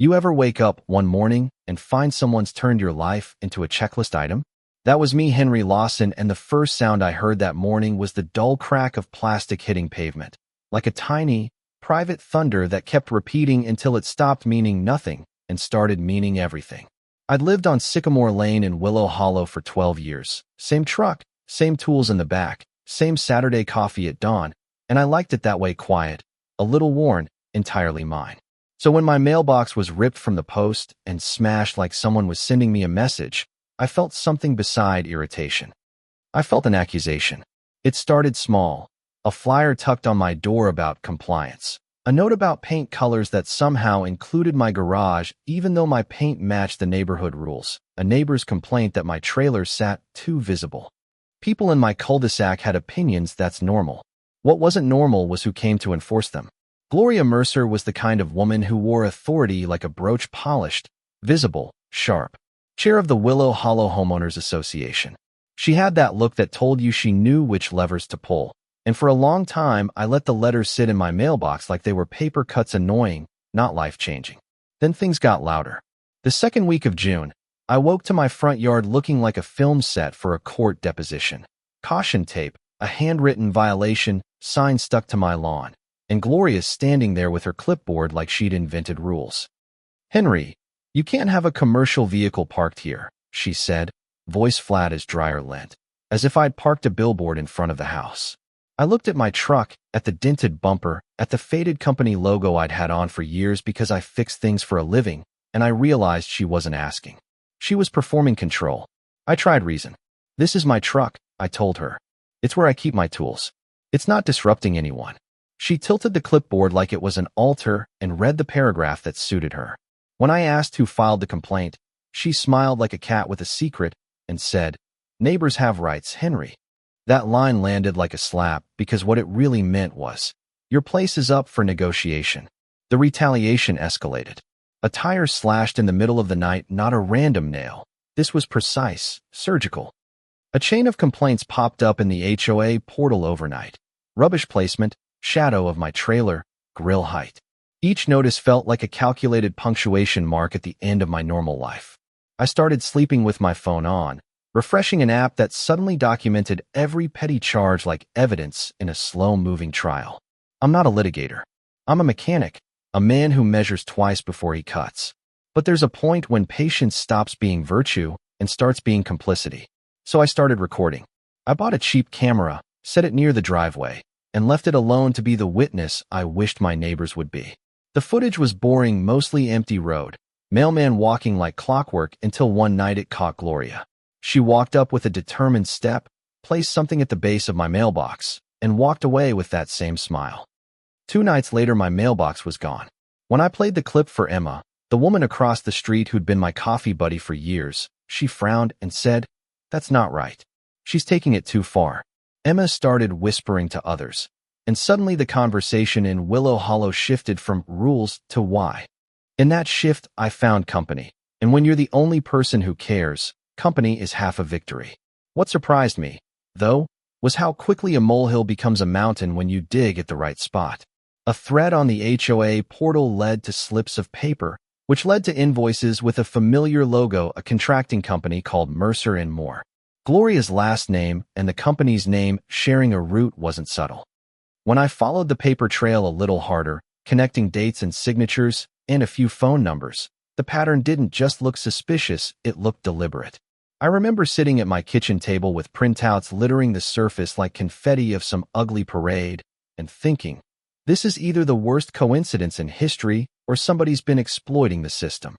You ever wake up one morning and find someone's turned your life into a checklist item? That was me, Henry Lawson, and the first sound I heard that morning was the dull crack of plastic hitting pavement, like a tiny, private thunder that kept repeating until it stopped meaning nothing and started meaning everything. I'd lived on Sycamore Lane in Willow Hollow for 12 years. Same truck, same tools in the back, same Saturday coffee at dawn, and I liked it that way, quiet, a little worn, entirely mine. So when my mailbox was ripped from the post and smashed like someone was sending me a message, I felt something beside irritation. I felt an accusation. It started small. A flyer tucked on my door about compliance. A note about paint colors that somehow included my garage even though my paint matched the neighborhood rules. A neighbor's complaint that my trailer sat too visible. People in my cul-de-sac had opinions. That's normal. What wasn't normal was who came to enforce them. Gloria Mercer was the kind of woman who wore authority like a brooch, polished, visible, sharp. Chair of the Willow Hollow Homeowners Association. She had that look that told you she knew which levers to pull. And for a long time, I let the letters sit in my mailbox like they were paper cuts, annoying, not life-changing. Then things got louder. The second week of June, I woke to my front yard looking like a film set for a court deposition. Caution tape, a handwritten violation, sign stuck to my lawn, and Gloria's standing there with her clipboard like she'd invented rules. "Henry, you can't have a commercial vehicle parked here," she said, voice flat as dryer lint, as if I'd parked a billboard in front of the house. I looked at my truck, at the dented bumper, at the faded company logo I'd had on for years because I fixed things for a living, and I realized she wasn't asking. She was performing control. I tried reason. "This is my truck," I told her. "It's where I keep my tools. It's not disrupting anyone." She tilted the clipboard like it was an altar and read the paragraph that suited her. When I asked who filed the complaint, she smiled like a cat with a secret and said, "Neighbors have rights, Henry." That line landed like a slap because what it really meant was, your place is up for negotiation. The retaliation escalated. A tire slashed in the middle of the night, not a random nail. This was precise, surgical. A chain of complaints popped up in the HOA portal overnight. Rubbish placement, shadow of my trailer, grill height. Each notice felt like a calculated punctuation mark at the end of my normal life. I started sleeping with my phone on, refreshing an app that suddenly documented every petty charge like evidence in a slow-moving trial. I'm not a litigator. I'm a mechanic, a man who measures twice before he cuts. But there's a point when patience stops being virtue and starts being complicity. So I started recording. I bought a cheap camera, set it near the driveway, and left it alone to be the witness I wished my neighbors would be. The footage was boring, mostly empty road, mailman walking like clockwork until one night it caught Gloria. She walked up with a determined step, placed something at the base of my mailbox, and walked away with that same smile. 2 nights later, my mailbox was gone. When I played the clip for Emma, the woman across the street who'd been my coffee buddy for years, she frowned and said, "That's not right. She's taking it too far." Emma started whispering to others, and suddenly the conversation in Willow Hollow shifted from rules to why. In that shift, I found company. And when you're the only person who cares, company is half a victory. What surprised me, though, was how quickly a molehill becomes a mountain when you dig at the right spot. A thread on the HOA portal led to slips of paper, which led to invoices with a familiar logo, a contracting company called Mercer and More. Gloria's last name and the company's name sharing a root wasn't subtle. When I followed the paper trail a little harder, connecting dates and signatures and a few phone numbers, the pattern didn't just look suspicious, it looked deliberate. I remember sitting at my kitchen table with printouts littering the surface like confetti of some ugly parade, and thinking, this is either the worst coincidence in history or somebody's been exploiting the system.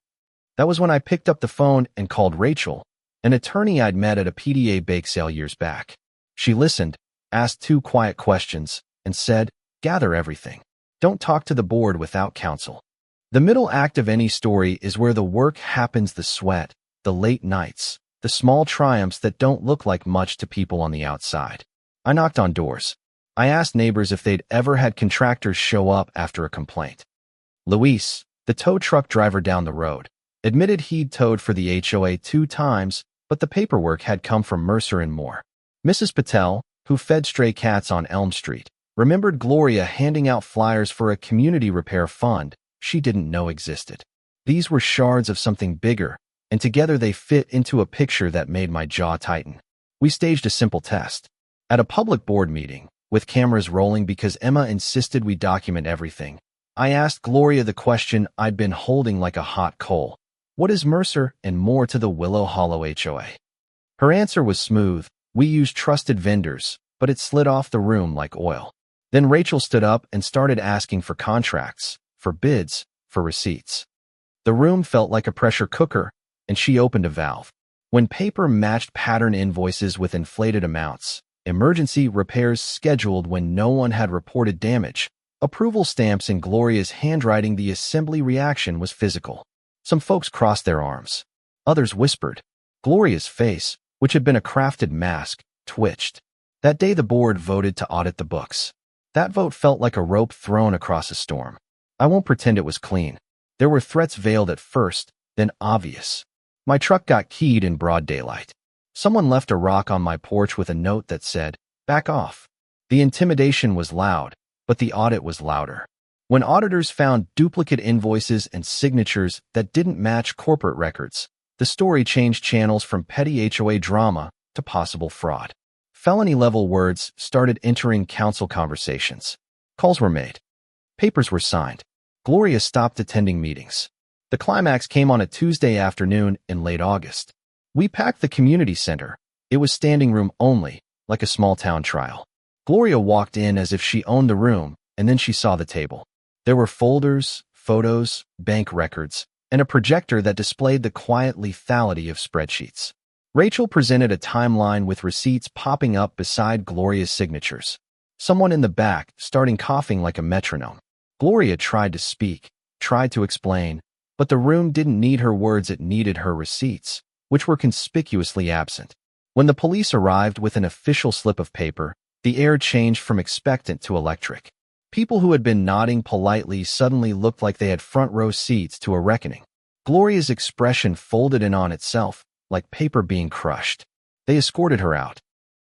That was when I picked up the phone and called Rachel, an attorney I'd met at a PDA bake sale years back. She listened, asked 2 quiet questions, and said, "Gather everything. Don't talk to the board without counsel." The middle act of any story is where the work happens, the sweat, the late nights, the small triumphs that don't look like much to people on the outside. I knocked on doors. I asked neighbors if they'd ever had contractors show up after a complaint. Luis, the tow truck driver down the road, admitted he'd towed for the HOA 2 times, but the paperwork had come from Mercer and More. Mrs. Patel, who fed stray cats on Elm Street, remembered Gloria handing out flyers for a community repair fund she didn't know existed. These were shards of something bigger, and together they fit into a picture that made my jaw tighten. We staged a simple test. At a public board meeting, with cameras rolling because Emma insisted we document everything, I asked Gloria the question I'd been holding like a hot coal. What is Mercer and more to the Willow Hollow HOA? Her answer was smooth. We use trusted vendors, but it slid off the room like oil. Then Rachel stood up and started asking for contracts, for bids, for receipts. The room felt like a pressure cooker, and she opened a valve. When paper matched pattern invoices with inflated amounts, emergency repairs scheduled when no one had reported damage, approval stamps in Gloria's handwriting, the assembly reaction was physical. Some folks crossed their arms. Others whispered. Gloria's face, which had been a crafted mask, twitched. That day the board voted to audit the books. That vote felt like a rope thrown across a storm. I won't pretend it was clean. There were threats veiled at first, then obvious. My truck got keyed in broad daylight. Someone left a rock on my porch with a note that said, "Back off." The intimidation was loud, but the audit was louder. When auditors found duplicate invoices and signatures that didn't match corporate records, the story changed channels from petty HOA drama to possible fraud. Felony-level words started entering council conversations. Calls were made. Papers were signed. Gloria stopped attending meetings. The climax came on a Tuesday afternoon in late August. We packed the community center. It was standing room only, like a small-town trial. Gloria walked in as if she owned the room, and then she saw the table. There were folders, photos, bank records, and a projector that displayed the quiet lethality of spreadsheets. Rachel presented a timeline with receipts popping up beside Gloria's signatures. Someone in the back starting coughing like a metronome. Gloria tried to speak, tried to explain, but the room didn't need her words, it needed her receipts, which were conspicuously absent. When the police arrived with an official slip of paper, the air changed from expectant to electric. People who had been nodding politely suddenly looked like they had front-row seats to a reckoning. Gloria's expression folded in on itself, like paper being crushed. They escorted her out.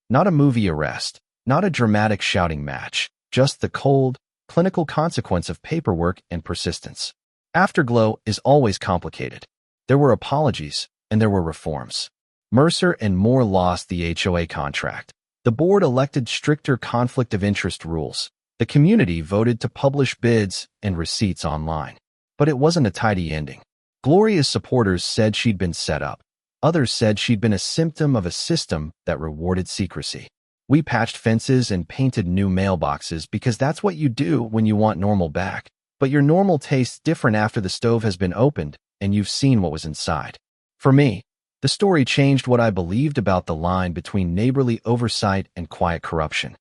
Not a movie arrest, not a dramatic shouting match, just the cold, clinical consequence of paperwork and persistence. Afterglow is always complicated. There were apologies, and there were reforms. Mercer and Moore lost the HOA contract. The board elected stricter conflict of interest rules. The community voted to publish bids and receipts online. But it wasn't a tidy ending. Gloria's supporters said she'd been set up. Others said she'd been a symptom of a system that rewarded secrecy. We patched fences and painted new mailboxes because that's what you do when you want normal back. But your normal tastes different after the stove has been opened and you've seen what was inside. For me, the story changed what I believed about the line between neighborly oversight and quiet corruption.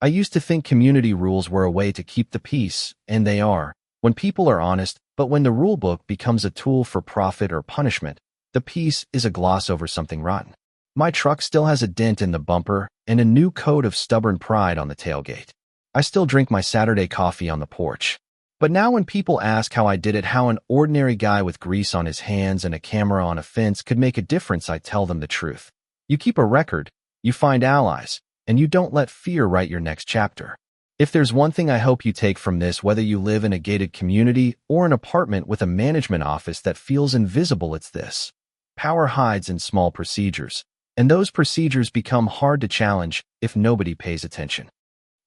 I used to think community rules were a way to keep the peace, and they are, when people are honest, but when the rulebook becomes a tool for profit or punishment, the peace is a gloss over something rotten. My truck still has a dent in the bumper and a new coat of stubborn pride on the tailgate. I still drink my Saturday coffee on the porch. But now when people ask how I did it, how an ordinary guy with grease on his hands and a camera on a fence could make a difference, I tell them the truth. You keep a record, you find allies, and you don't let fear write your next chapter. If there's one thing I hope you take from this, whether you live in a gated community or an apartment with a management office that feels invisible, it's this. Power hides in small procedures, and those procedures become hard to challenge if nobody pays attention.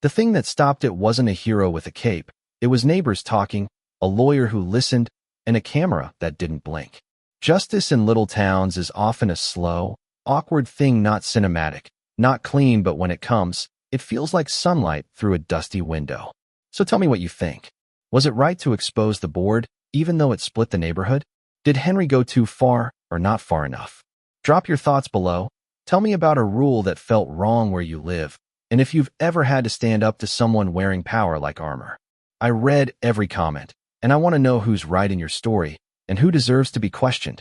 The thing that stopped it wasn't a hero with a cape. It was neighbors talking, a lawyer who listened, and a camera that didn't blink. Justice in little towns is often a slow, awkward thing, not cinematic, not clean, but when it comes, it feels like sunlight through a dusty window. So tell me what you think. Was it right to expose the board, even though it split the neighborhood? Did Henry go too far or not far enough? Drop your thoughts below. Tell me about a rule that felt wrong where you live, and if you've ever had to stand up to someone wearing power like armor. I read every comment, and I want to know who's right in your story and who deserves to be questioned.